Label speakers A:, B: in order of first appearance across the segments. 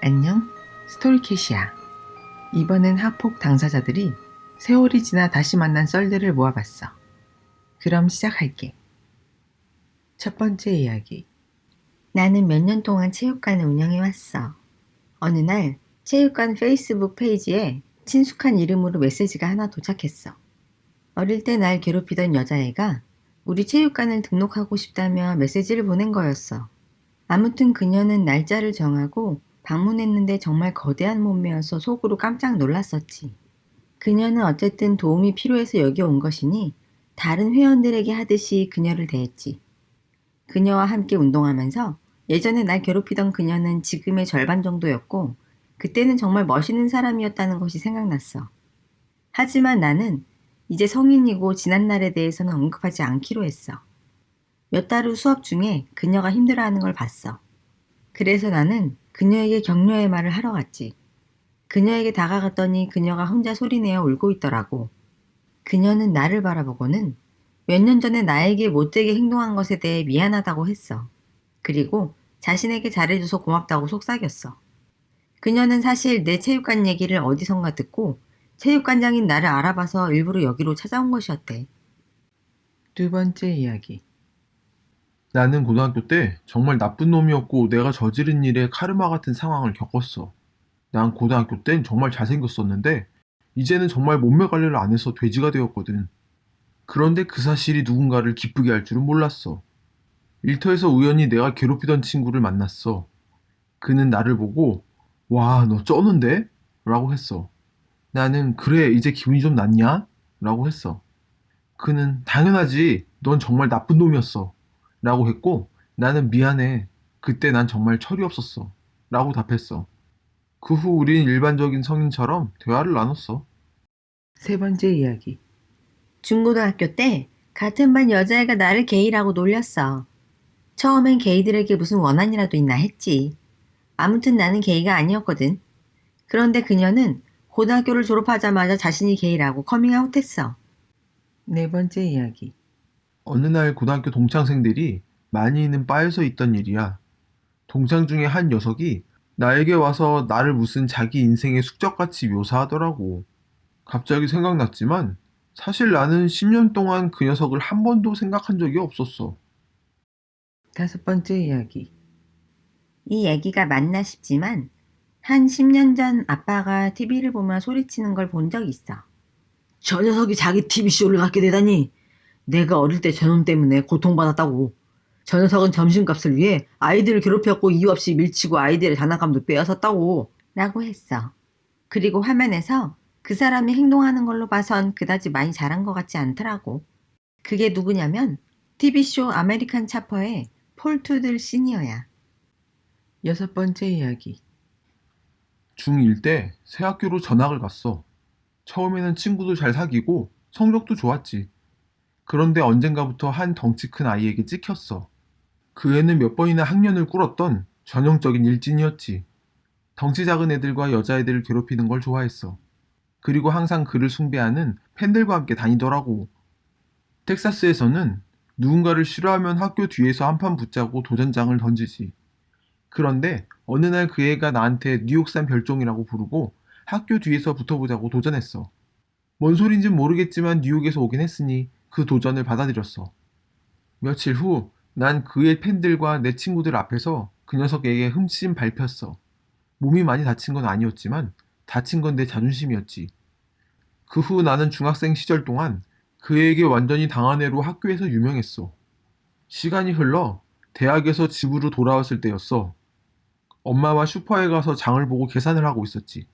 A: 안녕, 스토리캐시야. 이번엔 학폭 당사자들이 세월이 지나 다시 만난 썰들을 모아봤어. 그럼 시작할게. 첫 번째 이야기. 나는 몇 년 동안 체육관을 운영해왔어. 어느 날 체육관 페이스북 페이지에 친숙한 이름으로 메시지가 하나 도착했어. 어릴 때 날 괴롭히던 여자애가 우리 체육관을 등록하고 싶다며 메시지를 보낸 거였어. 아무튼 그녀는 날짜를 정하고 방문했는데 정말 거대한 몸매여서 속으로 깜짝 놀랐었지. 그녀는 어쨌든 도움이 필요해서 여기 온 것이니 다른 회원들에게 하듯이 그녀를 대했지. 그녀와 함께 운동하면서 예전에 날 괴롭히던 그녀는 지금의 절반 정도였고 그때는 정말 멋있는 사람이었다는 것이 생각났어. 하지만 나는 이제 성인이고 지난 날에 대해서는 언급하지 않기로 했어. 몇 달 후 수업 중에 그녀가 힘들어하는 걸 봤어. 그래서 나는 그녀에게 격려의 말을 하러 갔지. 그녀에게 다가갔더니 그녀가 혼자 소리내어 울고 있더라고. 그녀는 나를 바라보고는 몇 년 전에 나에게 못되게 행동한 것에 대해 미안하다고 했어. 그리고 자신에게 잘해줘서 고맙다고 속삭였어. 그녀는 사실 내 체육관 얘기를 어디선가 듣고 체육관장인 나를 알아봐서 일부러 여기로 찾아온 것이었대. 두 번째 이야기.
B: 나는 고등학교 때 정말 나쁜 놈이었고 내가 저지른 일에 카르마 같은 상황을 겪었어. 난 고등학교 땐 정말 잘생겼었는데 이제는 정말 몸매 관리를 안 해서 돼지가 되었거든. 그런데 그 사실이 누군가를 기쁘게 할 줄은 몰랐어. 일터에서 우연히 내가 괴롭히던 친구를 만났어. 그는 나를 보고 와, 너 쩌는데? 라고 했어. 나는 그래, 이제 기분이 좀 낫냐? 라고 했어. 그는 당연하지. 넌 정말 나쁜 놈이었어. 라고 했고 나는 미안해. 그때 난 정말 철이 없었어. 라고 답했어. 그 후 우린 일반적인 성인처럼 대화를 나눴어.
A: 세 번째 이야기. 중고등학교 때 같은 반 여자애가 나를 게이라고 놀렸어. 처음엔 게이들에게 무슨 원한이라도 있나 했지. 아무튼 나는 게이가 아니었거든. 그런데 그녀는 고등학교를 졸업하자마자 자신이 게이라고 커밍아웃했어. 네 번째 이야기.
B: 어느 날 고등학교 동창생들이 많이 있는 바에서 있던 일이야. 동창 중에 한 녀석이 나에게 와서 나를 무슨 자기 인생의 숙적같이 묘사하더라고. 갑자기 생각났지만 사실 나는 10년 동안 그 녀석을 한 번도 생각한 적이 없었어.
A: 다섯 번째 이야기. 이 얘기가 맞나 싶지만 한 10년 전 아빠가 TV를 보며 소리치는 걸 본 적 있어. 저 녀석이 자기 TV쇼를 갖게 되다니. 내가 어릴 때 저놈 때문에 고통받았다고. 저 녀석은 점심값을 위해 아이들을 괴롭혔고 이유 없이 밀치고 아이들의 장난감도 빼앗았다고. 라고 했어. 그리고 화면에서 그 사람이 행동하는 걸로 봐선 그다지 많이 잘한 것 같지 않더라고. 그게 누구냐면 TV쇼 아메리칸 차퍼의 폴 투들 시니어야. 여섯 번째 이야기.
B: 중1 때 새 학교로 전학을 갔어. 처음에는 친구도 잘 사귀고 성적도 좋았지. 그런데 언젠가부터 한 덩치 큰 아이에게 찍혔어. 그 애는 몇 번이나 학년을 꿇었던 전형적인 일진이었지. 덩치 작은 애들과 여자애들을 괴롭히는 걸 좋아했어. 그리고 항상 그를 숭배하는 팬들과 함께 다니더라고. 텍사스에서는 누군가를 싫어하면 학교 뒤에서 한판 붙자고 도전장을 던지지. 그런데 어느 날 그 애가 나한테 뉴욕산 별종이라고 부르고 학교 뒤에서 붙어보자고 도전했어. 뭔 소린진 모르겠지만 뉴욕에서 오긴 했으니 그 도전을 받아들였어. 며칠 후 난 그의 팬들과 내 친구들 앞에서 그 녀석에게 흠씬 밟혔어. 몸이 많이 다친 건 아니었지만 다친 건 내 자존심이었지. 그 후 나는 중학생 시절 동안 그에게 완전히 당한 애로 학교에서 유명했어. 시간이 흘러 대학에서 집으로 돌아왔을 때였어. 엄마와 슈퍼에 가서 장을 보고 계산을 하고 있었지.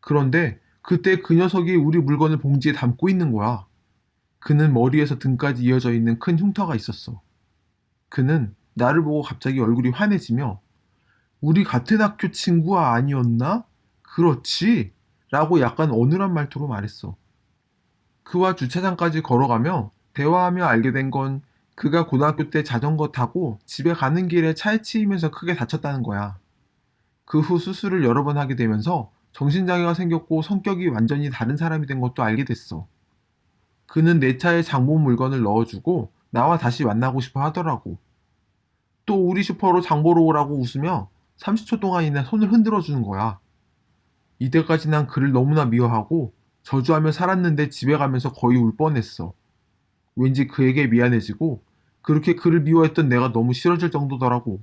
B: 그런데 그때 그 녀석이 우리 물건을 봉지에 담고 있는 거야. 그는 머리에서 등까지 이어져 있는 큰 흉터가 있었어. 그는 나를 보고 갑자기 얼굴이 환해지며 우리 같은 학교 친구와 아니었나? 그렇지? 라고 약간 어눌한 말투로 말했어. 그와 주차장까지 걸어가며 대화하며 알게 된 건 그가 고등학교 때 자전거 타고 집에 가는 길에 차에 치이면서 크게 다쳤다는 거야. 그 후 수술을 여러 번 하게 되면서 정신장애가 생겼고 성격이 완전히 다른 사람이 된 것도 알게 됐어. 그는 내 차에 장본 물건을 넣어주고 나와 다시 만나고 싶어 하더라고. 또 우리 슈퍼로 장 보러 오라고 웃으며 30초 동안이나 손을 흔들어 주는 거야. 이때까지 난 그를 너무나 미워하고 저주하며 살았는데 집에 가면서 거의 울 뻔했어. 왠지 그에게 미안해지고 그렇게 그를 미워했던 내가 너무 싫어질 정도더라고.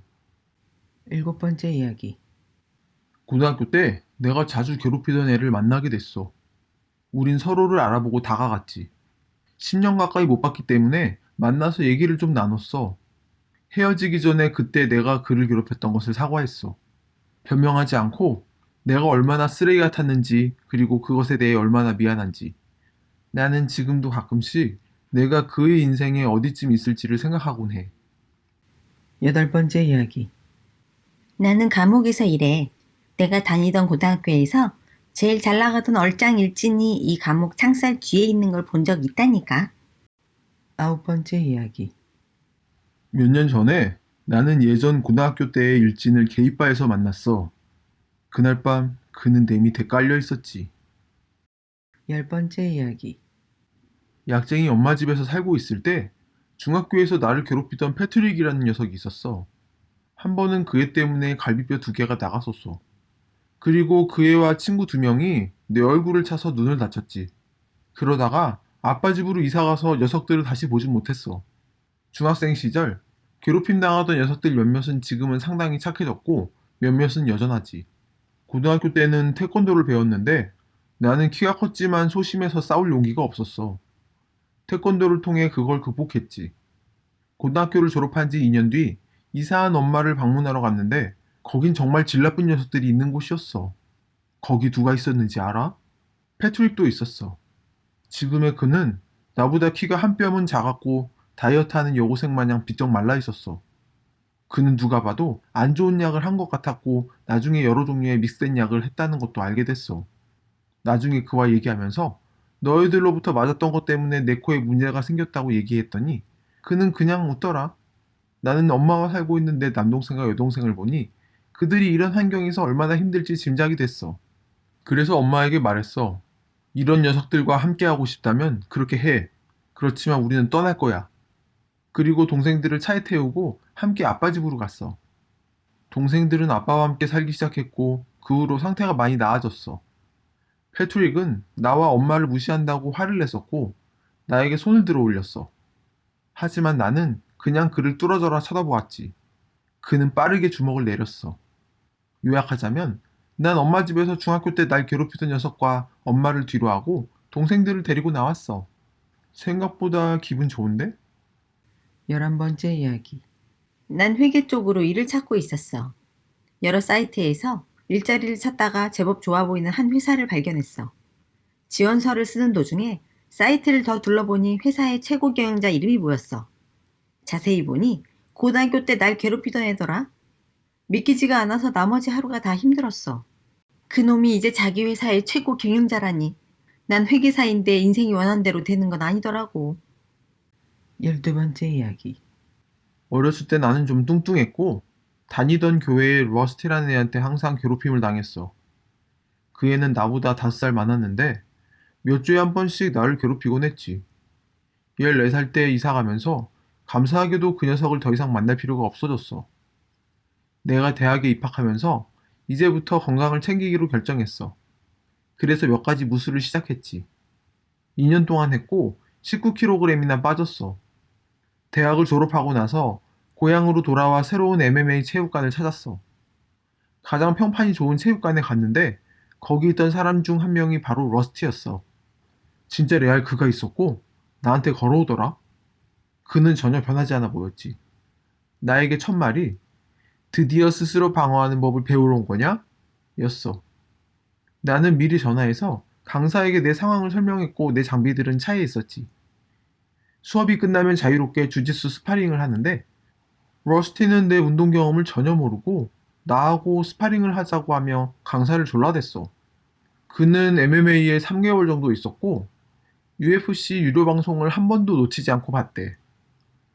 A: 7번째 이야기.
B: 고등학교 때 내가 자주 괴롭히던 애를 만나게 됐어. 우린 서로를 알아보고 다가갔지. 10년 가까이 못 봤기 때문에 만나서 얘기를 좀 나눴어. 헤어지기 전에 그때 내가 그를 괴롭혔던 것을 사과했어. 변명하지 않고 내가 얼마나 쓰레기 같았는지 그리고 그것에 대해 얼마나 미안한지. 나는 지금도 가끔씩 내가 그의 인생에 어디쯤 있을지를 생각하곤 해.
A: 8번째 이야기.
C: 나는 감옥에서 일해. 내가 다니던 고등학교에서 제일 잘 나가던 얼짱 일진이 이 감옥 창살 뒤에 있는 걸 본 적 있다니까.
A: 9번째 이야기.
B: 몇 년 전에 나는 예전 고등학교 때의 일진을 게이바에서 만났어. 그날 밤 그는 내 밑에 깔려 있었지.
A: 10번째 이야기.
B: 약쟁이 엄마 집에서 살고 있을 때 중학교에서 나를 괴롭히던 패트릭이라는 녀석이 있었어. 한 번은 그 애 때문에 갈비뼈 2개가 나갔었어. 그리고 그 애와 친구 2명이 내 얼굴을 차서 눈을 다쳤지. 그러다가 아빠 집으로 이사가서 녀석들을 다시 보진 못했어. 중학생 시절 괴롭힘 당하던 녀석들 몇몇은 지금은 상당히 착해졌고 몇몇은 여전하지. 고등학교 때는 태권도를 배웠는데 나는 키가 컸지만 소심해서 싸울 용기가 없었어. 태권도를 통해 그걸 극복했지. 고등학교를 졸업한 지 2년 뒤 이사한 엄마를 방문하러 갔는데 거긴 정말 질 나쁜 녀석들이 있는 곳이었어. 거기 누가 있었는지 알아? 패트릭도 있었어. 지금의 그는 나보다 키가 한 뼘은 작았고 다이어트하는 여고생 마냥 비쩍 말라 있었어. 그는 누가 봐도 안 좋은 약을 한 것 같았고 나중에 여러 종류의 믹스된 약을 했다는 것도 알게 됐어. 나중에 그와 얘기하면서 너희들로부터 맞았던 것 때문에 내 코에 문제가 생겼다고 얘기했더니 그는 그냥 웃더라. 나는 엄마가 살고 있는 내 남동생과 여동생을 보니 그들이 이런 환경에서 얼마나 힘들지 짐작이 됐어. 그래서 엄마에게 말했어. 이런 녀석들과 함께하고 싶다면 그렇게 해. 그렇지만 우리는 떠날 거야. 그리고 동생들을 차에 태우고 함께 아빠 집으로 갔어. 동생들은 아빠와 함께 살기 시작했고 그 후로 상태가 많이 나아졌어. 패트릭은 나와 엄마를 무시한다고 화를 냈었고 나에게 손을 들어 올렸어. 하지만 나는 그냥 그를 뚫어져라 쳐다보았지. 그는 빠르게 주먹을 내렸어. 요약하자면 난 엄마 집에서 중학교 때 날 괴롭히던 녀석과 엄마를 뒤로하고 동생들을 데리고 나왔어. 생각보다 기분 좋은데?
A: 11번째 이야기.
C: 난 회계 쪽으로 일을 찾고 있었어. 여러 사이트에서 일자리를 찾다가 제법 좋아 보이는 한 회사를 발견했어. 지원서를 쓰는 도중에 사이트를 더 둘러보니 회사의 최고 경영자 이름이 보였어. 자세히 보니 고등학교 때 날 괴롭히던 애더라. 믿기지가 않아서 나머지 하루가 다 힘들었어. 그놈이 이제 자기 회사의 최고 경영자라니. 난 회계사인데 인생이 원한대로 되는 건 아니더라고.
A: 12번째 이야기.
B: 어렸을 때 나는 좀 뚱뚱했고 다니던 교회의 러스티라는 애한테 항상 괴롭힘을 당했어. 그 애는 나보다 5살 많았는데 몇 주에 한 번씩 나를 괴롭히곤 했지. 14살 때 이사 가면서 감사하게도 그 녀석을 더 이상 만날 필요가 없어졌어. 내가 대학에 입학하면서 이제부터 건강을 챙기기로 결정했어. 그래서 몇 가지 무술을 시작했지. 2년 동안 했고 19kg이나 빠졌어. 대학을 졸업하고 나서 고향으로 돌아와 새로운 MMA 체육관을 찾았어. 가장 평판이 좋은 체육관에 갔는데 거기 있던 사람 중 한 명이 바로 러스티였어. 진짜 레알 그가 있었고 나한테 걸어오더라. 그는 전혀 변하지 않아 보였지. 나에게 첫 말이 드디어 스스로 방어하는 법을 배우러 온 거냐? 였어. 나는 미리 전화해서 강사에게 내 상황을 설명했고 내 장비들은 차에 있었지. 수업이 끝나면 자유롭게 주짓수 스파링을 하는데 러스티는 내 운동 경험을 전혀 모르고 나하고 스파링을 하자고 하며 강사를 졸라댔어. 그는 MMA에 3개월 정도 있었고 UFC 유료 방송을 한 번도 놓치지 않고 봤대.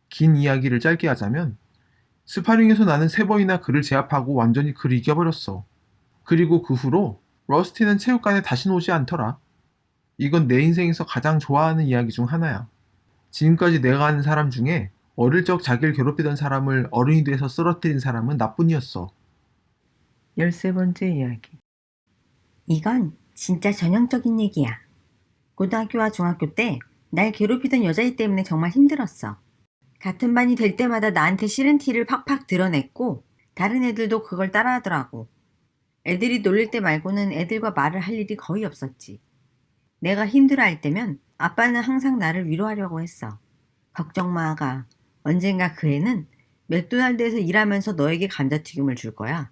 B: 긴 이야기를 짧게 하자면 스파링에서 나는 3번이나 그를 제압하고 완전히 그를 이겨버렸어. 그리고 그 후로 러스티는 체육관에 다시 오지 않더라. 이건 내 인생에서 가장 좋아하는 이야기 중 하나야. 지금까지 내가 아는 사람 중에 어릴 적 자기를 괴롭히던 사람을 어른이 돼서 쓰러뜨린 사람은 나뿐이었어.
A: 13번째 이야기.
C: 이건 진짜 전형적인 얘기야. 고등학교와 중학교 때 날 괴롭히던 여자애 때문에 정말 힘들었어. 같은 반이 될 때마다 나한테 싫은 티를 팍팍 드러냈고 다른 애들도 그걸 따라하더라고. 애들이 놀릴 때 말고는 애들과 말을 할 일이 거의 없었지. 내가 힘들어할 때면 아빠는 항상 나를 위로하려고 했어. 걱정 마, 아가. 언젠가 그 애는 맥도날드에서 일하면서 너에게 감자튀김을 줄 거야.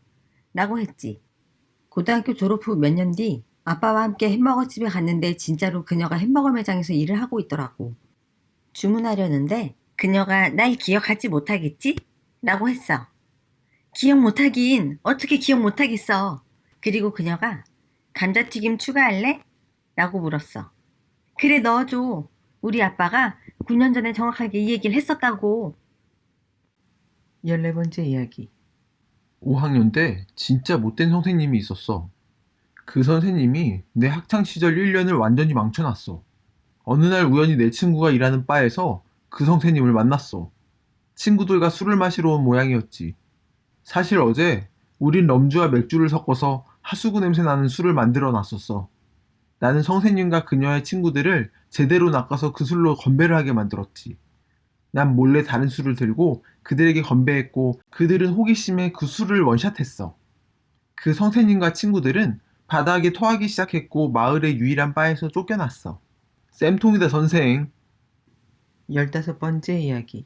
C: 라고 했지. 고등학교 졸업 후 몇 년 뒤 아빠와 함께 햄버거 집에 갔는데 진짜로 그녀가 햄버거 매장에서 일을 하고 있더라고. 주문하려는데 그녀가 날 기억하지 못하겠지? 라고 했어. 기억 못하긴 어떻게 기억 못하겠어. 그리고 그녀가 감자튀김 추가할래? 라고 물었어. 그래 넣어줘. 우리 아빠가 9년 전에 정확하게 이 얘기를 했었다고.
A: 14번째 이야기.
B: 5학년 때 진짜 못된 선생님이 있었어. 그 선생님이 내 학창시절 1년을 완전히 망쳐놨어. 어느 날 우연히 내 친구가 일하는 바에서 그 선생님을 만났어. 친구들과 술을 마시러 온 모양이었지. 사실 어제 우린 럼주와 맥주를 섞어서 하수구 냄새 나는 술을 만들어 놨었어. 나는 선생님과 그녀의 친구들을 제대로 낚아서 그 술로 건배를 하게 만들었지. 난 몰래 다른 술을 들고 그들에게 건배했고 그들은 호기심에 그 술을 원샷했어. 그 선생님과 친구들은 바닥에 토하기 시작했고 마을의 유일한 바에서 쫓겨났어. 쌤통이다 선생.
A: 15번째 이야기.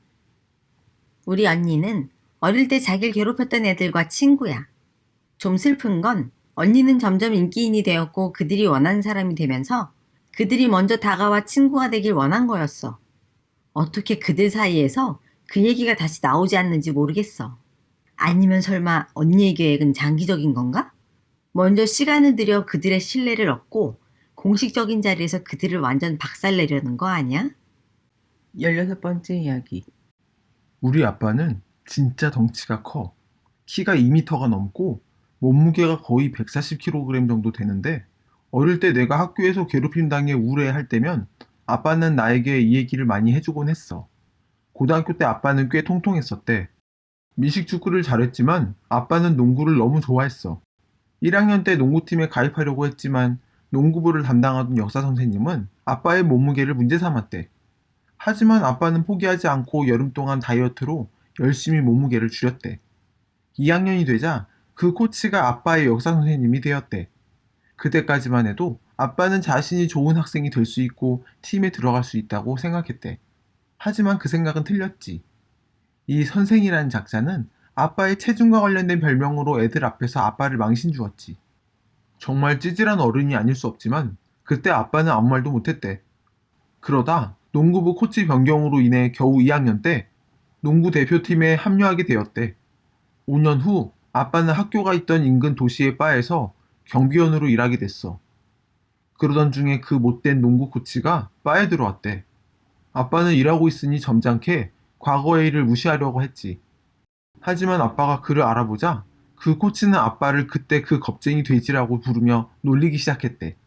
C: 우리 언니는 어릴 때 자기를 괴롭혔던 애들과 친구야. 좀 슬픈 건 언니는 점점 인기인이 되었고 그들이 원하는 사람이 되면서 그들이 먼저 다가와 친구가 되길 원한 거였어. 어떻게 그들 사이에서 그 얘기가 다시 나오지 않는지 모르겠어. 아니면 설마 언니의 계획은 장기적인 건가? 먼저 시간을 들여 그들의 신뢰를 얻고 공식적인 자리에서 그들을 완전 박살내려는 거 아니야?
A: 16번째 이야기.
B: 우리 아빠는 진짜 덩치가 커. 키가 2m가 넘고 몸무게가 거의 140kg 정도 되는데 어릴 때 내가 학교에서 괴롭힘 당해 우울해할 때면 아빠는 나에게 이 얘기를 많이 해주곤 했어. 고등학교 때 아빠는 꽤 통통했었대. 미식축구를 잘했지만 아빠는 농구를 너무 좋아했어. 1학년 때 농구팀에 가입하려고 했지만 농구부를 담당하던 역사 선생님은 아빠의 몸무게를 문제 삼았대. 하지만 아빠는 포기하지 않고 여름 동안 다이어트로 열심히 몸무게를 줄였대. 2학년이 되자 그 코치가 아빠의 역사 선생님이 되었대. 그때까지만 해도 아빠는 자신이 좋은 학생이 될 수 있고 팀에 들어갈 수 있다고 생각했대. 하지만 그 생각은 틀렸지. 이 선생이라는 작자는 아빠의 체중과 관련된 별명으로 애들 앞에서 아빠를 망신 주었지. 정말 찌질한 어른이 아닐 수 없지만 그때 아빠는 아무 말도 못했대. 그러다 농구부 코치 변경으로 인해 겨우 2학년 때 농구 대표팀에 합류하게 되었대. 5년 후 아빠는 학교가 있던 인근 도시의 바에서 경비원으로 일하게 됐어. 그러던 중에 그 못된 농구 코치가 바에 들어왔대. 아빠는 일하고 있으니 점잖게 과거의 일을 무시하려고 했지. 하지만 아빠가 그를 알아보자 그 코치는 아빠를 그때 그 겁쟁이 돼지라고 부르며 놀리기 시작했대.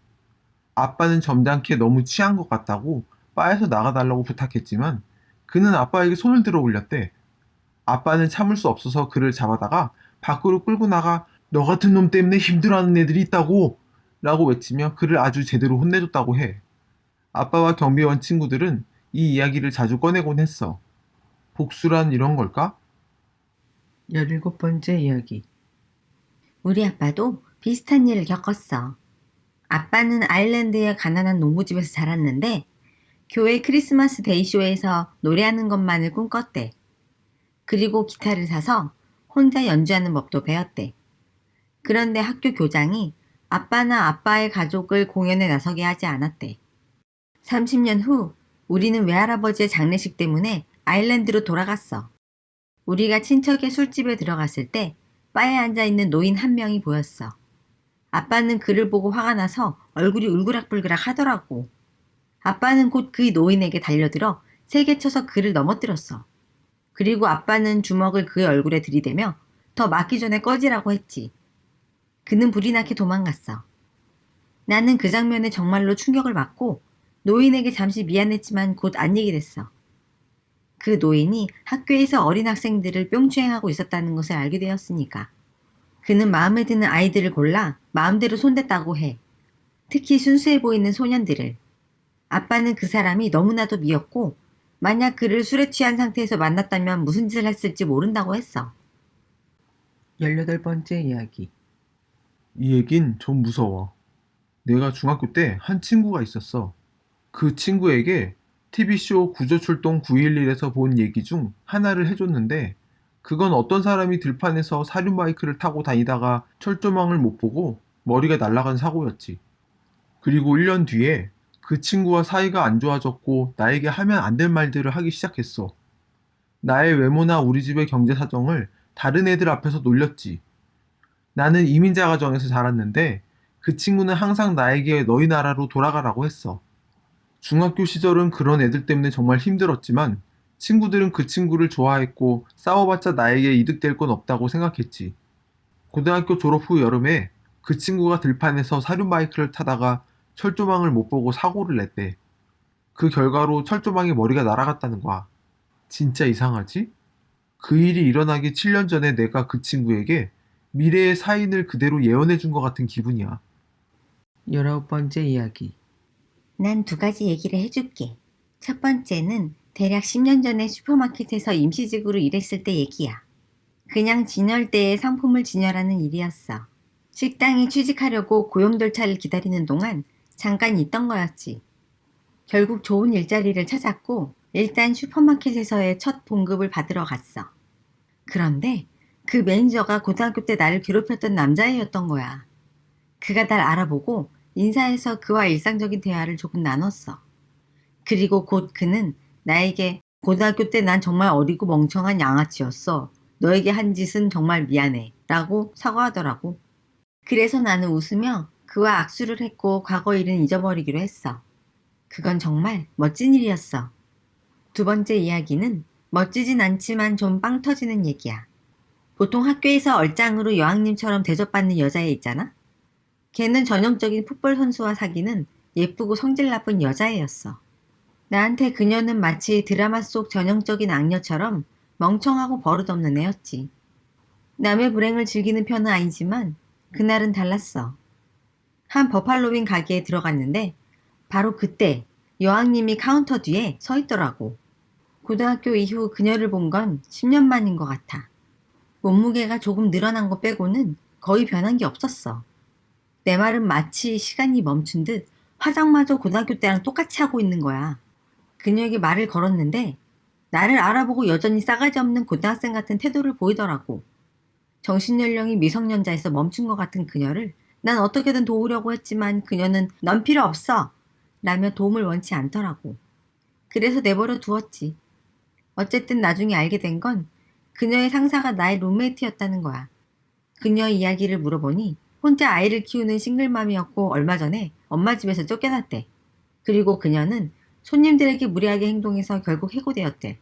B: 아빠는 점잖게 너무 취한 것 같다고 바에서 나가달라고 부탁했지만 그는 아빠에게 손을 들어 올렸대. 아빠는 참을 수 없어서 그를 잡아다가 밖으로 끌고 나가 너 같은 놈 때문에 힘들어하는 애들이 있다고! 라고 외치며 그를 아주 제대로 혼내줬다고 해. 아빠와 경비원 친구들은 이 이야기를 자주 꺼내곤 했어. 복수란 이런 걸까?
A: 17번째 이야기.
C: 우리 아빠도 비슷한 일을 겪었어. 아빠는 아일랜드의 가난한 농부집에서 자랐는데 교회 크리스마스 데이쇼에서 노래하는 것만을 꿈꿨대. 그리고 기타를 사서 혼자 연주하는 법도 배웠대. 그런데 학교 교장이 아빠나 아빠의 가족을 공연에 나서게 하지 않았대. 30년 후 우리는 외할아버지의 장례식 때문에 아일랜드로 돌아갔어. 우리가 친척의 술집에 들어갔을 때 바에 앉아있는 노인 한 명이 보였어. 아빠는 그를 보고 화가 나서 얼굴이 울그락불그락 하더라고. 아빠는 곧 그 노인에게 달려들어 세게 쳐서 그를 넘어뜨렸어. 그리고 아빠는 주먹을 그의 얼굴에 들이대며 더 맞기 전에 꺼지라고 했지. 그는 불이 나게 도망갔어. 나는 그 장면에 정말로 충격을 받고 노인에게 잠시 미안했지만 곧 안얘기 됐어. 그 노인이 학교에서 어린 학생들을 뿅추행하고 있었다는 것을 알게 되었으니까. 그는 마음에 드는 아이들을 골라 마음대로 손댔다고 해. 특히 순수해 보이는 소년들을. 아빠는 그 사람이 너무나도 미웠고 만약 그를 술에 취한 상태에서 만났다면 무슨 짓을 했을지 모른다고 했어.
A: 18번째 이야기.
B: 이 얘긴 좀 무서워. 내가 중학교 때 한 친구가 있었어. 그 친구에게 TV쇼 구조출동 911에서 본 얘기 중 하나를 해줬는데 그건 어떤 사람이 들판에서 사륜 바이크를 타고 다니다가 철조망을 못 보고 머리가 날아간 사고였지. 그리고 1년 뒤에 그 친구와 사이가 안 좋아졌고 나에게 하면 안 될 말들을 하기 시작했어. 나의 외모나 우리 집의 경제 사정을 다른 애들 앞에서 놀렸지. 나는 이민자 가정에서 자랐는데 그 친구는 항상 나에게 너희 나라로 돌아가라고 했어. 중학교 시절은 그런 애들 때문에 정말 힘들었지만 친구들은 그 친구를 좋아했고 싸워봤자 나에게 이득될 건 없다고 생각했지. 고등학교 졸업 후 여름에 그 친구가 들판에서 사륜 바이크를 타다가 철조망을 못 보고 사고를 냈대. 그 결과로 철조망에 머리가 날아갔다는 거야. 진짜 이상하지? 그 일이 일어나기 7년 전에 내가 그 친구에게 미래의 사인을 그대로 예언해 준 것 같은 기분이야.
A: 19번째 이야기.
C: 난 두 가지 얘기를 해줄게. 첫 번째는 대략 10년 전에 슈퍼마켓에서 임시직으로 일했을 때 얘기야. 그냥 진열대에 상품을 진열하는 일이었어. 식당에 취직하려고 고용돌차를 기다리는 동안 잠깐 있던 거였지. 결국 좋은 일자리를 찾았고 일단 슈퍼마켓에서의 첫 봉급을 받으러 갔어. 그런데 그 매니저가 고등학교 때 나를 괴롭혔던 남자애였던 거야. 그가 날 알아보고 인사해서 그와 일상적인 대화를 조금 나눴어. 그리고 곧 그는 나에게 고등학교 때 난 정말 어리고 멍청한 양아치였어. 너에게 한 짓은 정말 미안해. 라고 사과하더라고. 그래서 나는 웃으며 그와 악수를 했고 과거 일은 잊어버리기로 했어. 그건 정말 멋진 일이었어. 두 번째 이야기는 멋지진 않지만 좀 빵 터지는 얘기야. 보통 학교에서 얼짱으로 여왕님처럼 대접받는 여자애 있잖아? 걔는 전형적인 풋볼 선수와 사귀는 예쁘고 성질 나쁜 여자애였어. 나한테 그녀는 마치 드라마 속 전형적인 악녀처럼 멍청하고 버릇없는 애였지. 남의 불행을 즐기는 편은 아니지만 그날은 달랐어. 한 버팔로빈 가게에 들어갔는데 바로 그때 여왕님이 카운터 뒤에 서 있더라고. 고등학교 이후 그녀를 본 건 10년 만인 것 같아. 몸무게가 조금 늘어난 거 빼고는 거의 변한 게 없었어. 내 말은 마치 시간이 멈춘 듯 화장마저 고등학교 때랑 똑같이 하고 있는 거야. 그녀에게 말을 걸었는데 나를 알아보고 여전히 싸가지 없는 고등학생 같은 태도를 보이더라고. 정신연령이 미성년자에서 멈춘 것 같은 그녀를 난 어떻게든 도우려고 했지만 그녀는 넌 필요 없어! 라며 도움을 원치 않더라고. 그래서 내버려 두었지. 어쨌든 나중에 알게 된 건 그녀의 상사가 나의 룸메이트였다는 거야. 그녀의 이야기를 물어보니 혼자 아이를 키우는 싱글맘이었고 얼마 전에 엄마 집에서 쫓겨났대. 그리고 그녀는 손님들에게 무례하게 행동해서 결국 해고되었대.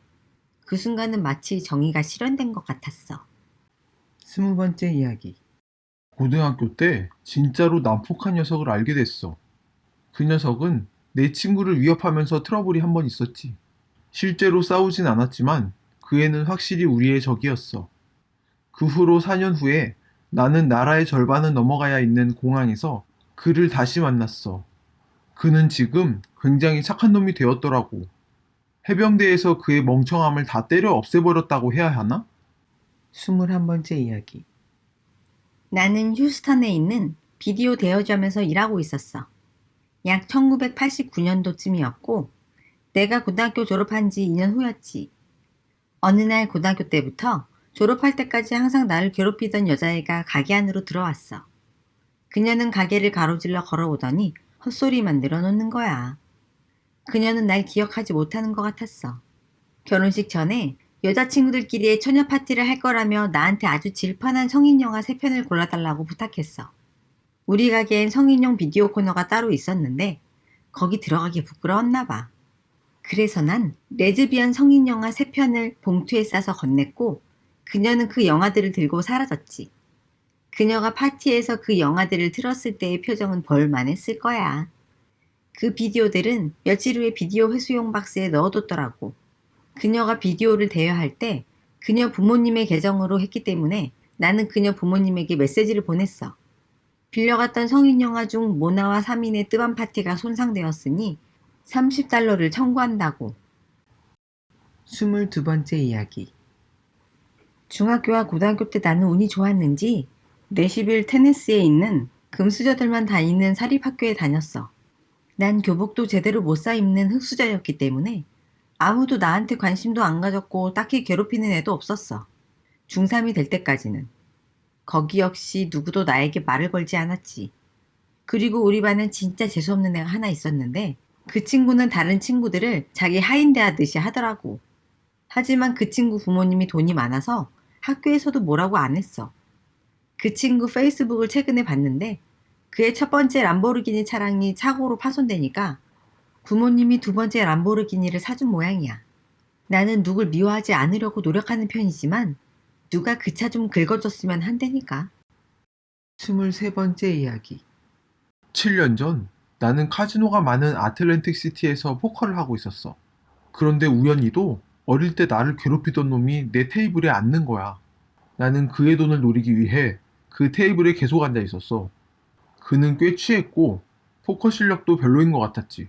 C: 그 순간은 마치 정의가 실현된 것 같았어.
A: 20번째 이야기.
B: 고등학교 때 진짜로 난폭한 녀석을 알게 됐어. 그 녀석은 내 친구를 위협하면서 트러블이 한 번 있었지. 실제로 싸우진 않았지만 그 애는 확실히 우리의 적이었어. 그 후로 4년 후에 나는 나라의 절반은 넘어가야 있는 공항에서 그를 다시 만났어. 그는 지금 굉장히 착한 놈이 되었더라고. 해병대에서 그의 멍청함을 다 때려 없애버렸다고 해야 하나?
A: 21번째 이야기.
C: 나는 휴스턴에 있는 비디오 대여점에서 일하고 있었어. 약 1989년도쯤이었고 내가 고등학교 졸업한 지 2년 후였지. 어느 날 고등학교 때부터 졸업할 때까지 항상 나를 괴롭히던 여자애가 가게 안으로 들어왔어. 그녀는 가게를 가로질러 걸어오더니 헛소리만 늘어놓는 거야. 그녀는 날 기억하지 못하는 것 같았어. 결혼식 전에 여자친구들끼리의 처녀 파티를 할 거라며 나한테 아주 질펀한 성인 영화 3편을 골라달라고 부탁했어. 우리 가게엔 성인용 비디오 코너가 따로 있었는데 거기 들어가기 부끄러웠나 봐. 그래서 난 레즈비언 성인 영화 3편을 봉투에 싸서 건넸고 그녀는 그 영화들을 들고 사라졌지. 그녀가 파티에서 그 영화들을 틀었을 때의 표정은 볼만했을 거야. 그 비디오들은 며칠 후에 비디오 회수용 박스에 넣어뒀더라고. 그녀가 비디오를 대여할 때 그녀 부모님의 계정으로 했기 때문에 나는 그녀 부모님에게 메시지를 보냈어. 빌려갔던 성인 영화 중 모나와 3인의 뜨밤 파티가 손상되었으니 $30를 청구한다고.
A: 22번째 이야기.
C: 중학교와 고등학교 때 나는 운이 좋았는지 내시빌 테네시에 있는 금수저들만 다니는 사립학교에 다녔어. 난 교복도 제대로 못 사 입는 흙수저였기 때문에 아무도 나한테 관심도 안 가졌고 딱히 괴롭히는 애도 없었어. 중3이 될 때까지는. 거기 역시 누구도 나에게 말을 걸지 않았지. 그리고 우리 반엔 진짜 재수없는 애가 하나 있었는데 그 친구는 다른 친구들을 자기 하인대하듯이 하더라고. 하지만 그 친구 부모님이 돈이 많아서 학교에서도 뭐라고 안 했어. 그 친구 페이스북을 최근에 봤는데 그의 첫 번째 람보르기니 차량이 사고로 파손되니까 부모님이 두 번째 람보르기니를 사준 모양이야. 나는 누굴 미워하지 않으려고 노력하는 편이지만 누가 그 차 좀 긁어줬으면 한다니까.
A: 23번째 이야기.
B: 7년 전 나는 카지노가 많은 아틀랜틱 시티에서 포커를 하고 있었어. 그런데 우연히도 어릴 때 나를 괴롭히던 놈이 내 테이블에 앉는 거야. 나는 그의 돈을 노리기 위해 그 테이블에 계속 앉아 있었어. 그는 꽤 취했고 포커 실력도 별로인 것 같았지.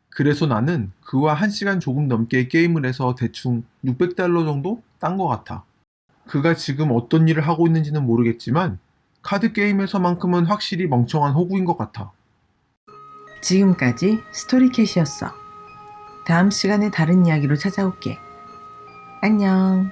B: 그래서 나는 그와 1시간 조금 넘게 게임을 해서 대충 $600 정도 딴 것 같아. 그가 지금 어떤 일을 하고 있는지는 모르겠지만 카드 게임에서만큼은 확실히 멍청한 호구인 것 같아.
A: 지금까지 스토리캣이었어. 다음 시간에 다른 이야기로 찾아올게. 안녕.